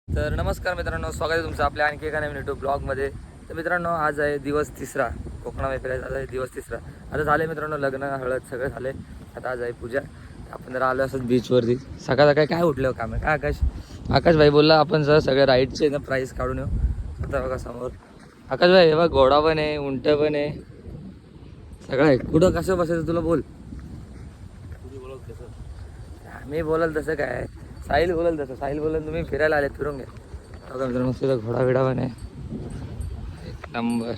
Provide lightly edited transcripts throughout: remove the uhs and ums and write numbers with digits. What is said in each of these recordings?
तर नमस्कार मित्रांनो, स्वागत आहे तुमचं आपल्या आणखी एका नवीन यूट्यूब ब्लॉगमध्ये. तर मित्रांनो, आज आहे दिवस तिसरा कोकणामध्ये फिरायचा. आज आहे दिवस तिसरा. आता झाले मित्रांनो, लग्न हळद सगळं झाले. आता आज आहे पूजा. आपण जरा आलो असंच बीचवरती. सकाळ सकाळी काय उठलं काम आहे काय आकाश भाई बोलला आपण जर सगळे राईडचे ना प्राईस काढून येऊ. आता बघा समोर आकाश भाई, हे बघ घोडा पण आहे, उंट पण आहे, सगळं आहे. कुठं कसं बसायचं तुला बोल. मी बोलाल तसं काय, साहिल बोलाल तसं. साहिल बोलाल तुम्ही फिरायला आले, फिरून घ्या. बघा मित्रांनो, मस्त तिथं घोडा बिडा पण आहे, एक नंबर.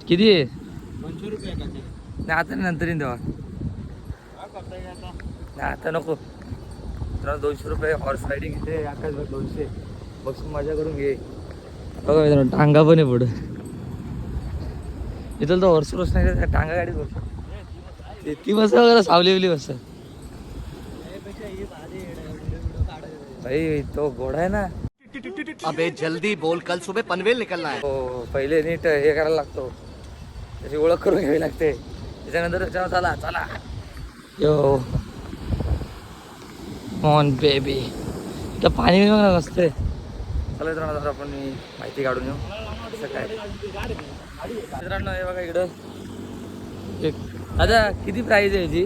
किती आहे? 200 रुपये एकाचे. नाही आता नंतर येईन तेव्हा. नाही आता नको. मित्रांनो 200 रुपये हॉर्स रायडिंग इथे. आकाश 200 बसून मजा करून घे. बघा मित्रांनो, टांगा पण आहे पुढं. इथं तर हॉर्स रोस नाही, टांगा गाडीत बस. ती बस वगैरे सावली बिवली बस. भाई तो घोडा आहे ना, अबे जल्दी बोल, कल सुबह पनवेल निकलना है. हो पहिले नीट हे करायला लागतो, त्याची ओळख करून घ्यावी लागते. त्याच्यानंतर त्याच्यावर चला चला यो ऑन बेबी. तर पाणी बघा नसते. चला मित्रांनो, जरा आपण माहिती काढून येऊ कसं काय. मित्रांनो हे बघा इकडं एक. दादा किती प्राईज आहे याची?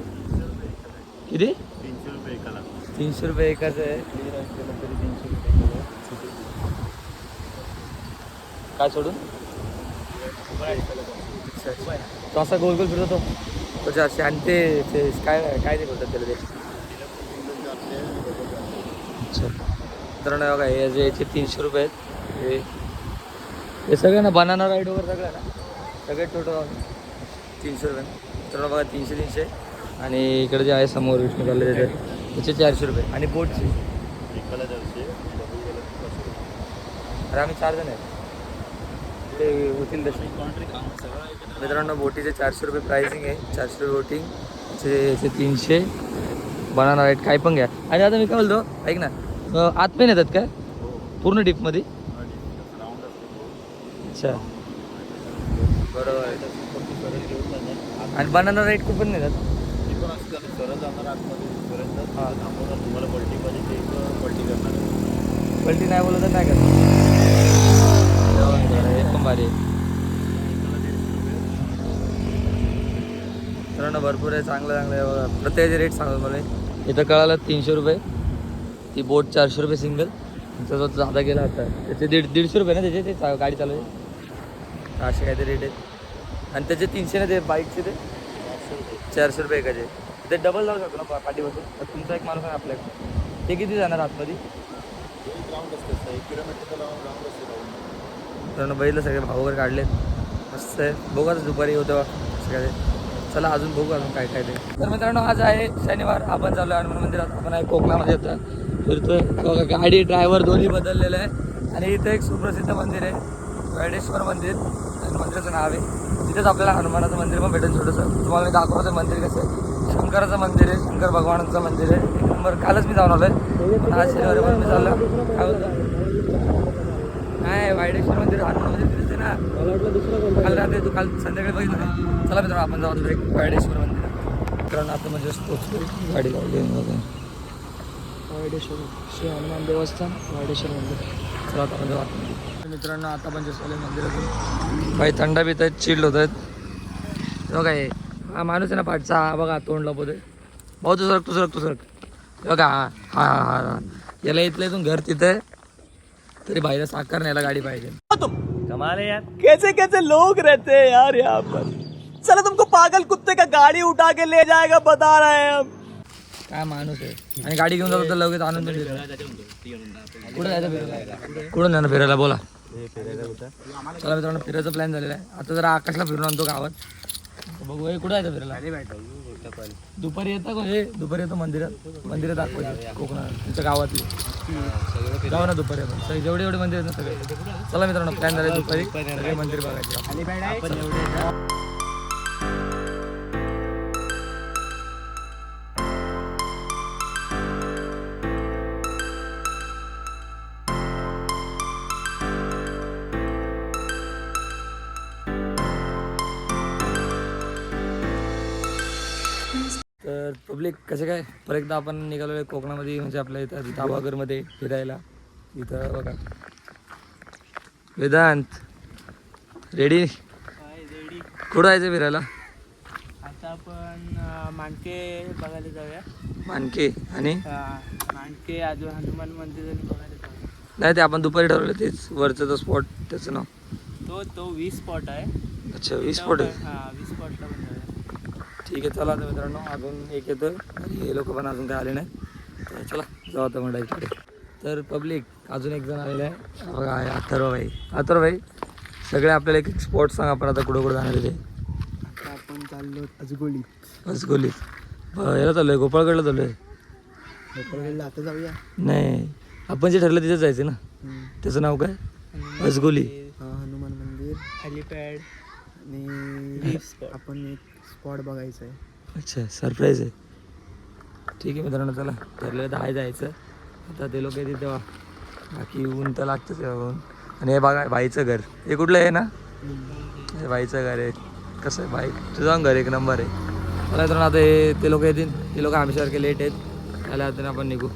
किती? 300 रुपये एकाला. 300 रुपये एकाच आहे. 300 रुपये. काय सोडून तो असा गोल गोल फिरतो तो असे. आणि ते काय काय ते बोलतात त्याला ते. अच्छा मित्रांनो बघा, हे जे याचे 300 रुपये आहेत. हे सगळं ना बनाना राईड वगैरे सगळं ना, सगळे टोटल 300 रुपये. मित्रांनो बघा 300 आणि इकडे जे आहे समोर विष्णू कॉलेज त्याचे 400 रुपये. आणि बोटचे एकाला 400, अरे आम्ही 4 जण आहेत, ते होतील तसे. मित्रांनो बोटीचे 400 रुपये प्राइसिंग आहे. 400 रुपये बोटिंगचे 300 बनाना राईड काय पण घ्या. आणि आता मी काय बोलतो ऐक ना, आत पण येतात काय पूर्ण डीपमध्ये? अच्छा बरोबर आहे. आणि बनाना राईड खूप पण येतात. हां तुम्हाला पलटीमध्ये ते पलटी करणार. पलटी नाही बोलत तर काय करणार. हे पण भारी आहे. मित्रांनो भरपूर आहे, चांगलं चांगलं आहे बघा. प्रत्येकाचे रेट सांगतो मला. इथं कळालं 300 रुपये, ती बोट 400 रुपये सिंगल. तुमचा जो जादा गेला होता त्याचे 150 रुपये ना त्याचे, ते गाडी चालवायचे असे काहीतरी रेट आहेत. आणि त्याचे 300 ना ते बाईकचे, ते 400 रुपये एकाचे. ते डबल जाऊ शकतो ना पाठी बसून. तर तुमचा एक माणूस आहे आपल्याकडे, ते किती जाणार आतमध्ये? ग्राउंड असते 1 किलोमीटरचं ग्राउंड असते. तर बैल सगळे भाव वगैरे काढलेत, मस्त आहे. बघू आता दुपारी होतं सगळे. चला अजून बघू अजून काय काय ते. तर मित्रांनो आज आहे शनिवार. आपण चालू आहे हनुमान मंदिरात. आपण आहे कोकणामध्ये येतं फिरतोय. बघा गाडी ड्रायव्हर दोन्ही बदललेलं आहे. आणि इथं एक सुप्रसिद्ध मंदिर आहे, वैडेश्वर मंदिर. आणि मंदिराचं नाव आहे. तिथेच आपल्याला हनुमानाचं मंदिर पण भेटेल छोटंसं. तुम्हाला मी दाखवतं मंदिर कसं आहे. शंकराचं मंदिर आहे, शंकर भगवानाचं मंदिर आहे. एक नंबर. कालच मी जाऊन आलो आहे, पण आज शनिवारी पण मी चाललो. काय होतं काय वायडेश्वर मंदिर हनुमान मंदिर दिसते ना. मला वाटलं दुसरं काल रात्री तू काल संध्याकाळी बघितलं नाही. चला मित्रांनो आपण जाऊ एक वायडेश्वर मंदिर. मित्रांनो आता म्हणजे पोचलो, गाडी लावली वायडेश्वर श्री हनुमान देवस्थान वायडेश्वर मंदिर. चला आता म्हणजे जाऊ. मित्रांनो आता म्हणजे चालू मंदिरातून काही थंड पित आहेत, चिल्ड होत आहेत. बघा हे हा माणूस आहे ना पाठचा, हा बघा तोंड लपवतोय. भाऊ तू सरक बघा. हा हा हा हा याला इथलं घर तिथं तरी बाहेर साखर न्यायला गाडी पाहिजे. कमाल है यार. कैसे कैसे लोग रहते हैं यार यहाँ पर. चलो तुमको पागल कुत्ते का गाड़ी उठा के ले जाएगा, बता रहे हैं हम. काय माणूस आहे. आणि गाडी घेऊन जातो तर लगेच आणून देतो. कुठं जायचं फिरायला? कुठून जाणं फिरायला बोला. चला मित्रांनो फिरायचा प्लॅन झालेला आहे. आता जरा आकाशला फिरून आणतो गावात. बघू हे कुठं जायचं फिरायला. दुपारी येतं का हे? दुपारी येतो मंदिरात दाखवायचं कोकणात तुमच्या गावातली. जाऊ ना दुपारी आपण सगळे जेवढे एवढे मंदिर आहेत ना सगळे. चला मित्रांनो प्लॅन झाले दुपारी सगळे मंदिर बघायचे. तर तर पब्लिक कसे काय परत एकदा आपण निघालो आहे कोकणामध्ये, म्हणजे आपल्या इथं दाभागरमध्ये फिरायला. इथं बघा वेदांत रेडी, रेडी. कुठं जायचं फिरायला? आता आपण माणके बघायला जाऊया. मानके आणि माणके अजून हनुमान मंदिर बघायला जाऊया. नाही ते आपण दुपारी ठरवलं तेच वरचं तो स्पॉट, त्याचं नाव तो 20 स्पॉट आहे. अच्छा 20 स्पॉट आहे. 20 स्पॉटला पण जाऊया. ठीक आहे चला आता मित्रांनो, अजून एक येतं आणि हे लोक पण अजून काय आले नाही, तर चला जाऊ आता मग इकडे. तर पब्लिक अजून एक जण आलेलं आहे बघा, आहे अथर्वभाई. अथर्वभाई सगळे आपल्याला एक एक स्पॉट सांग, आपण आता कुठं कुठं जाणार आहे ते. आता आपण चाललो अजगोलीत. असगोलीत याला चालू आहे, गोपाळगडला चालू आहे. गोपाळगडला आता जाऊया. नाही आपण जे ठरलं तिथेच जायचं ना. त्याचं नाव काय? असगोली. हनुमान मंदिर, हेलिपॅड आणि आपण एक स्पॉट बघायचं आहे. अच्छा सरप्राईज आहे. ठीक आहे मित्रांनो, चला ठरलं तर आहे जायचं. आता ते लोक येतील तेव्हा, बाकी ऊन तर लागतंच ऊन. आणि हे बघा बाईचं घर, हे कुठलं आहे ना? हे बाईचं घर आहे. कसं आहे बाई तुझं घर एक नंबर आहे. मला मित्रांनो आता हे ते लोक येतील, ते लोक आमच्यासारखे लेट आहेत, त्याला आता आपण निघू.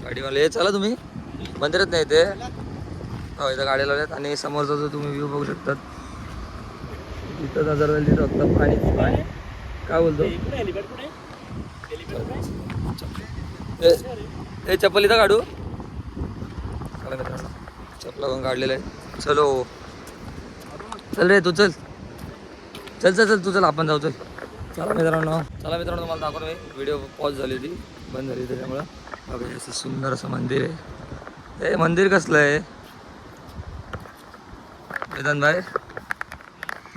गाडीवाले चला तुम्ही मंदिरात नाही ते हो, इथं गाड्या लावल्यात आणि समोरचा जो तुम्ही व्ह्यू बघू शकतात तिथं नजर राहील, तिथं फक्त पाणी पाणी. काय बोलतो हे चप्पल इथं काढू. चला मित्रांनो चप्पल पण काढलेलं आहे. चलो चल रे तू, चल चल चल चल तू, चल आपण जाऊ. चल चला मित्रांनो तुम्हाला दाखवतो मी. व्हिडिओ पॉज झाली होती, बंद झाली त्याच्यामुळं. बघा असं सुंदर असं मंदिर आहे. हे मंदिर कसलं आहे वेदांत भाई?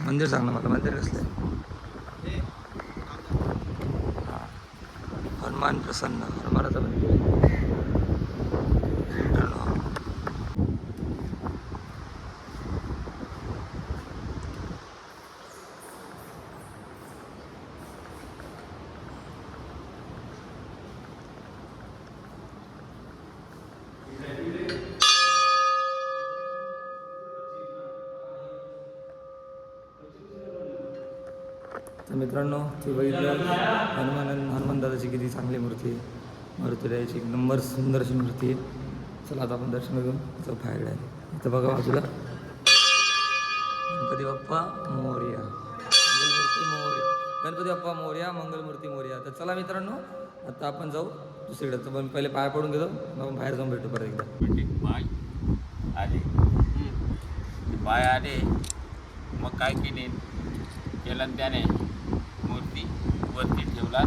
मंदिर सांग ना मला, मंदिर कसलं आहे? हनुमान प्रसन्न, हनुमानाचं मंदिर आहे. तर मित्रांनो ते बघितलं हनुमान दादाची किती चांगली मूर्ती आहे. मारुतीची एक नंबर सुंदर अशी मूर्ती आहे. चला आता आपण दर्शन घेऊन जाऊ बाहेर आहे. इथं बघा बाजूला गणपती बाप्पा मोरया, मंगलमूर्ती मोरया, गणपती बाप्पा मोरया, मंगलमूर्ती मोरया. तर चला मित्रांनो आता आपण जाऊ दुसरीकडे. तर पण पहिले पाय पडून घेतो, मग बाहेर जाऊन भेटू परत एकदा. पाय आले, पाय आले, मग काय केलं त्याने मूर्ती वरती ठेवला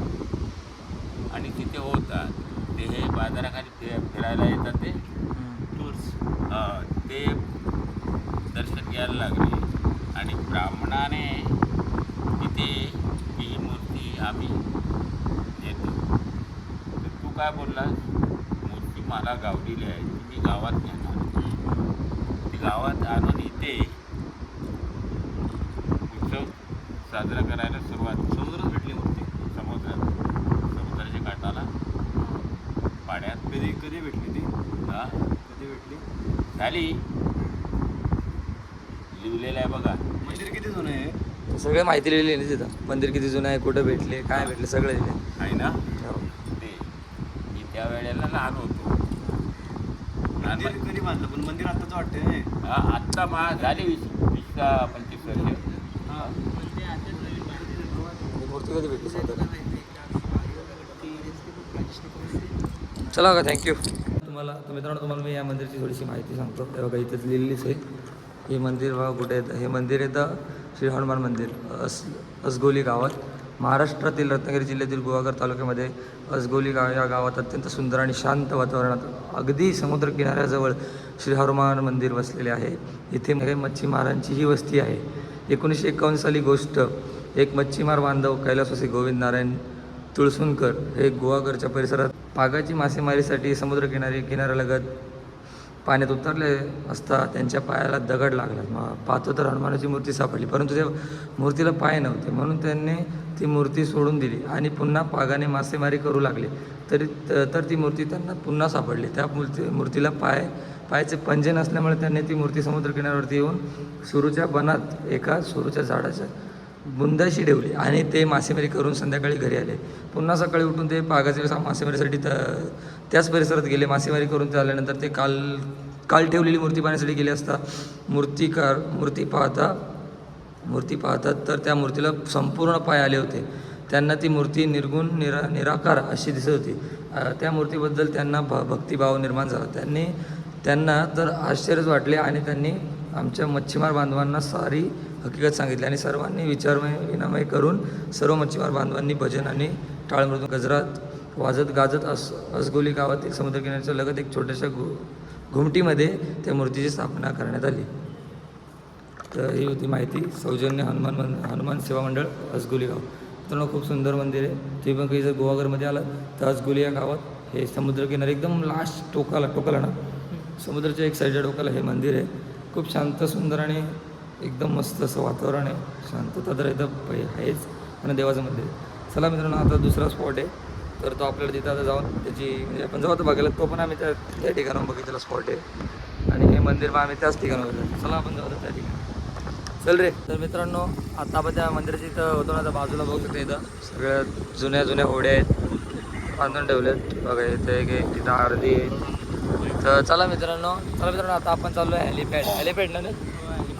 आणि तिथे होतात ते हे बाजाराखाली फिरायला येतात ते टूर्स, ते दर्शन घ्यायला लागले. आणि ब्राह्मणाने तिथे ही मूर्ती आम्ही येतो. तर तू काय बोललास? मूर्ती मला गावडीली आहे, ती मी गावात नेणार. ती गावात आणून इथे उत्सव साजरा करायला सुरुवात. समुद्रात भेटली मूर्ती, समुद्राच्या काठाला पाड्यात. कधी भेटली ती? कधी भेटली? झाली लिहिलेलं आहे बघा. मंदिर किती जुनं आहे? सगळं माहिती लिहिली आहे तिथं. मंदिर किती जुनं आहे, कुठं भेटले, काय भेटले, सगळं लिहिले आहे ना. ते मी त्या वेळेला लहान होतो. कधी बांधलं पण मंदिर आत्ताच वाटतंय. आत्ता झाली 20 का 25 वर्ष. मूर्ती कधी भेटली चला बघा. थँक्यू तुम्हाला. तर मित्रांनो तुम्हाला मी या मंदिराची थोडीशी माहिती सांगतो. ते बघा इथंच लिहिलीच आहे. हे मंदिर बघा कुठे येतं. हे मंदिर येतं श्री हनुमान मंदिर असगोली गावात. महाराष्ट्रातील रत्नागिरी जिल्ह्यातील गुहागर तालुक्यामध्ये असगोली गाव या गावात अत्यंत सुंदर आणि शांत वातावरणात अगदी समुद्र किनाऱ्याजवळ श्री हनुमान मंदिर वसलेले आहे. इथे मच्छीमारांची ही वस्ती आहे. 1951 साली गोष्ट. एक मच्छीमार बांधव कैलासवासी गोविंद नारायण तुळसुणकर हे गुहागरच्या परिसरात पागाची मासेमारीसाठी किनाऱ्यालगत पाण्यात उतरले असता त्यांच्या पायाला दगड लागला. पाहतो तर हनुमानाची मूर्ती सापडली, परंतु त्या मूर्तीला पाय नव्हते, म्हणून त्यांनी ती मूर्ती सोडून दिली आणि पुन्हा पागाने मासेमारी करू लागले. तर ती मूर्ती त्यांना पुन्हा सापडली. त्या मूर्तीला पायाचे पंजे नसल्यामुळे त्यांनी ती मूर्ती समुद्रकिनाऱ्यावरती येऊन सुरूच्या बनात एका सुरूच्या झाडाच्या बुंदाशी ठेवली आणि ते मासेमारी करून संध्याकाळी घरी आले. पुन्हा सकाळी उठून ते पागाचे मासेमारीसाठी त्याच परिसरात गेले. मासेमारी करून ते आल्यानंतर ते काल ठेवलेली मूर्ती पाहण्यासाठी गेले असता मूर्ती पाहतात तर त्या मूर्तीला संपूर्ण पाय आले होते. त्यांना ती मूर्ती निर्गुण निराकार अशी दिसत होती. त्या मूर्तीबद्दल त्यांना भक्तिभाव निर्माण झाला. त्यांना तर आश्चर्यच वाटले आणि त्यांनी आमच्या मच्छीमार बांधवांना सारी हकीकत सांगितली आणि सर्वांनी विचारविनिमय करून सर्व मच्छीमार बांधवांनी भजन आणि टाळमृदंग गजरात वाजत गाजत असगोली गावातील समुद्रकिनाऱ्याच्या लगत एक छोट्याशा घुमटीमध्ये त्या मूर्तीची स्थापना करण्यात आली. तर ही होती माहिती. सौजन्य हनुमान सेवा मंडळ असगोली गाव. मित्रांनो खूप सुंदर मंदिर आहे. ते पण काही जर गोवागरमध्ये आलं तर असगोली या गावात हे समुद्रकिनारे एकदम लास्ट टोकाला ना समुद्राच्या एक साईडच्या टोकाला हे मंदिर आहे. खूप शांत सुंदर आणि एकदम मस्त असं वातावरण आहे. शांतता तर एकदम आहेच आणि देवाचं मंदिर आहे. चला मित्रांनो आता दुसरा स्पॉट आहे. तर तो आपल्याला तिथं आता जाऊन त्याची म्हणजे आपण जेव्हा तो बघायला तो पण आम्ही त्या ठिकाणावर बघितलेला स्पॉट आहे आणि हे मंदिर पण आम्ही त्याच ठिकाणावर बघितलं. चला आपण जाऊ त्या ठिकाणी. चल रे. तर मित्रांनो आता आपण त्या मंदिराच्या इथं होतो ना, तर बाजूला बघू शकतो इथं सगळ्या जुन्या होड्या आहेत बांधून ठेवल्यात बघा. इथे एक तिथं आरती आहे. तर चला मित्रांनो आता आपण चाललो आहे हेलिपॅड ना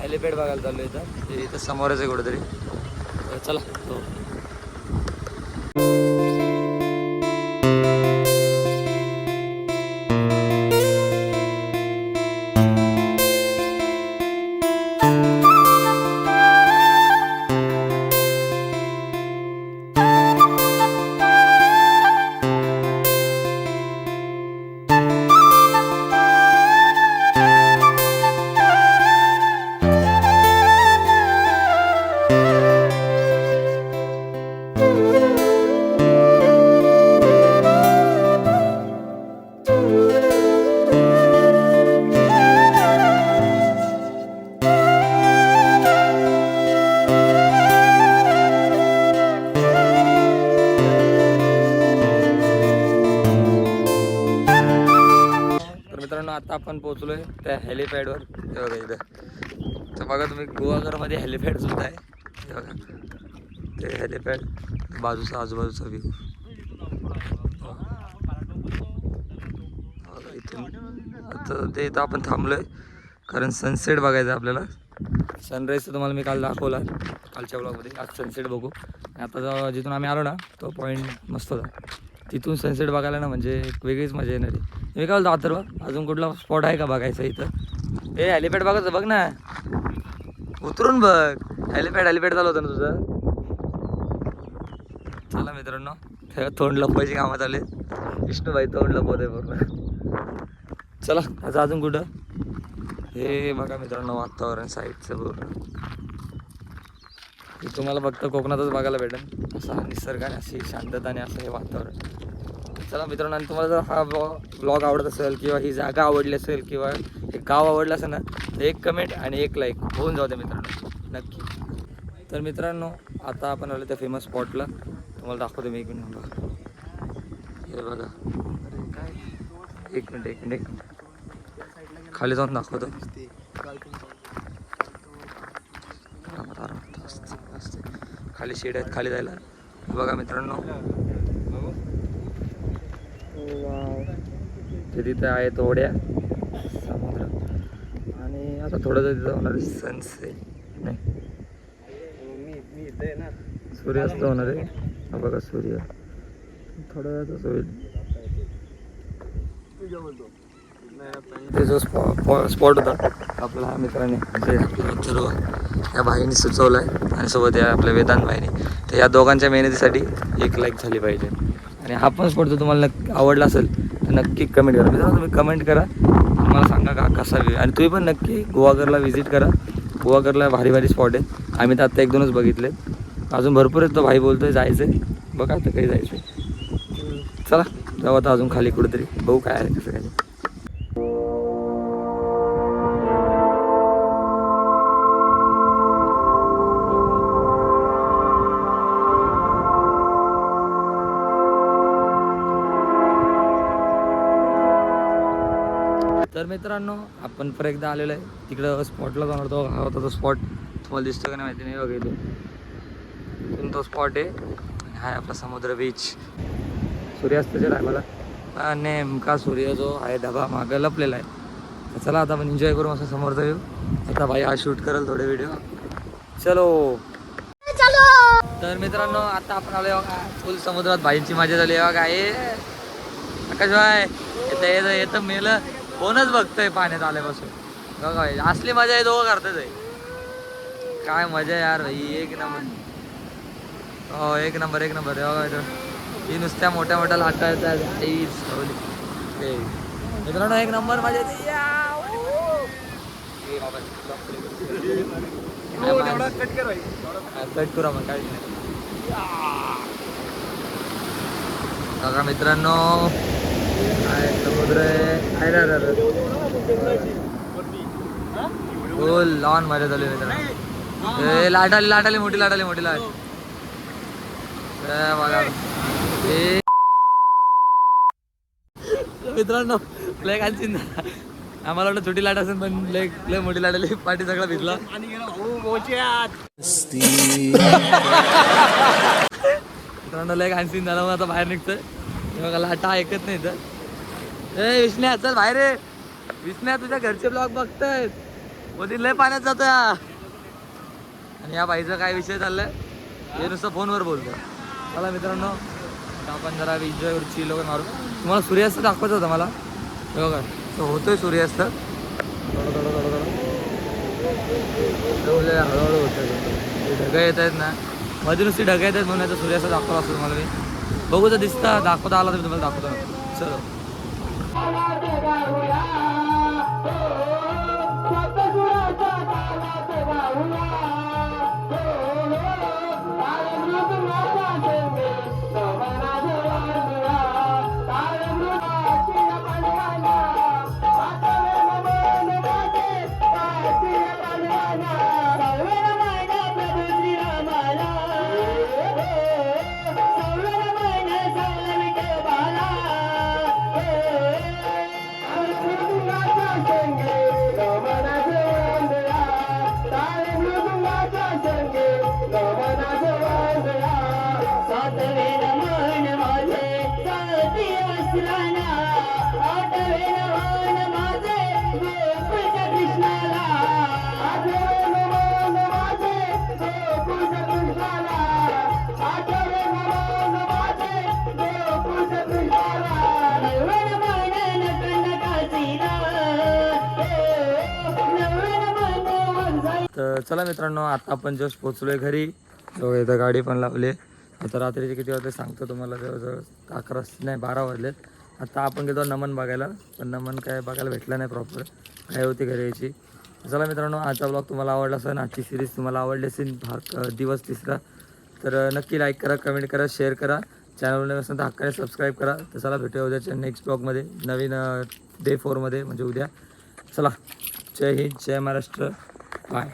हेलिपॅड बघायला चाललो आहे इथं. इथं समोरच आहे कुठेतरी. चला हो. आता आपण पोहोचलो आहे त्या हेलिपॅडवर. हे बघा इथं. तर बघा तुम्ही गोवागरमध्ये हेलिपॅड सुद्धा आहे. हे बघा ते हेलिपॅड आजूबाजूचा व्ह्यू. इथून आता ते इथं आपण थांबलो आहे कारण सनसेट बघायचं आहे आपल्याला. सनराईज तर तुम्हाला मी काल दाखवला कालच्या ब्लॉगमध्ये. आज सनसेट बघू. आता जिथून आम्ही आलो ना तो पॉईंट मस्त होता. तिथून सनसेट बघायला ना म्हणजे एक वेगळीच मजा येणार आहे. मी काय बोलतो तर बघ अजून कुठला स्पॉट आहे का बघायचं इथं. हे हेलिपॅड बघायचं बघ ना, उतरून बघ. हेलिपॅड चालू होतं ना तुझं. चला मित्रांनो तोंड लपवायची कामात आले. विष्णूभाई तोंड लपवते पूर्ण. चला आता अजून कुठं. हे बघा मित्रांनो वातावरण साईडचं पूर्ण. हे तुम्हाला फक्त कोकणातच बघायला भेटेल. असा निसर्ग आणि अशी शांतता आणि असं हे वातावरण. चला मित्रांनो आणि तुम्हाला जर हा ब्लॉग आवडत असेल किंवा ही जागा आवडली असेल किंवा हे गाव आवडलं असेल ना तर एक कमेंट आणि एक लाईक होऊन जाऊ द्या मित्रांनो नक्की. तर मित्रांनो आता आपण आलो त्या फेमस स्पॉटला. तुम्हाला दाखवतो मी. एक मिनिट बघा. हे बघा एक मिनिट खाली जाऊन दाखवतो. खाली शेड आहेत खाली जायला. बघा मित्रांनो ते तिथं आहे तोड्या समुद्र आणि आता थोडं तिथं होणार आहे सनसेट नाही सूर्यास्त होणार आहे. हा बघा सूर्य थोड्या वेळातच होईल. ते जो स्पॉट होता आपल्या मित्राने म्हणजे आपल्या सर्व या भाईने सुचवलं आहे आणि सोबत या आपल्या वेदांत भाईने. तर या दोघांच्या मेहनतीसाठी 1 लाईक झाली पाहिजे. आणि हा पण स्पॉट जर तुम्हाला आवडला असेल तर नक्की कमेंट करा. मित्रांनो तुम्ही कमेंट करा आणि मला सांगा का कसा व्ह्यू. आणि तुम्ही पण नक्की गुहागरला व्हिजिट करा. गुहागरला भारी भारी स्पॉट आहेत. आम्ही तर आत्ता 1-2च बघितले, अजून भरपूर आहेत. तो भाई बोलतोय जायचं आहे, बघा आता काही जायचं आहे. चला जाऊ आता अजून खाली कुठेतरी, बघू काय आहे कसं काय. तर मित्रांनो आपण परत एकदा आलेलो आहे तिकडं स्पॉटला जाणार होतो. हा होता तो स्पॉट, तुम्हाला दिसतो का नाही माहिती नाही. बघा इथून तो स्पॉट आहे आणि हा आहे आपला समुद्र बीच. सूर्यास्ताच्या टायमाला नेमका सूर्य जो आहे ढगा मागं लपलेला आहे. तर चला आता आपण एन्जॉय करू असं समोरचा व्ह्यू. आता भाई हा शूट करेल थोडे व्हिडिओ. चलो तर मित्रांनो आता आपण आलो बघा फुल समुद्रात. भाईंची मजा झाली बघा. आकाश भाई येतं येतं मेलं कोणच बघतोय पाण्यात आल्यापासून. बघा असली मजा आहे, दोघं करतात आहे. काय मजा यार भाई, एक नंबर. हो एक नंबर एक नंबर. बघा ही नुसत्या मोठ्या मोठ्या लाटा येतात. मित्रांनो एक नंबर मजा येते. कट करू मग काय बघा मित्रांनो. काय समुद्र आहे फुल लॉन मजा झाली मित्रांनो. लाट आली मोठी लाट बघा मित्रांनो. लय कांची आम्हाला वाटतं छोटी लाट असेल पण लय मोठी लाट आली. पाठी सगळा भिजला. मित्रांनो लय कांची झाला मग आता बाहेर निघतोय. बघा लाटा ऐकत नाही तर. ए विष्ण्या चल बाहेर रे. विष्ण्या तुझ्या घरचे ब्लॉग बघतायत. मोदी लय पाण्यात जातोय. आणि या बाईचा काय विषय चाललाय हे नुसतं फोनवर बोलतो. चला मित्रांनो आपण जरा एन्जॉय करू, चिल वगैरे मारू. तुम्हाला सूर्यास्त दाखवायचं होतं मला. बघा तो होतोय सूर्यास्त थोडं हळूहळू होतोय. ढगं येत आहेत ना मध्ये, नुसती ढगं येत आहेत म्हणून याचा सूर्यास्त दाखवला असतो तुम्हाला मी. बघू तर दिसता दाखवता आला तर तुम्हाला दाखवतो. चलो तर चला मित्रांनो आता आपण जस्ट पोचलोय घरी. इथं गाडी पण लावली. आता रात्रीचे किती वाजले सांगतो तुम्हाला. जवळजवळ 11 नाही 12 वाजलेत. आता आपण गेलो नमन बघायला पण नमन काय बघायला भेटला नाही प्रॉपर. काय होती घरी यायची. चला मित्रांनो आजचा ब्लॉग तुम्हाला आवडला असेल. आजची सिरीज तुम्हाला आवडली असेल दिवस 3रा तर नक्की लाईक करा, कमेंट करा, शेअर करा. चॅनलवर असेल तर हक्काने सबस्क्राईब करा. तर चला भेटूया उद्याच्या नेक्स्ट ब्लॉगमध्ये नवीन डे 4मध्ये म्हणजे उद्या. चला जय हिंद, जय महाराष्ट्र, बाय.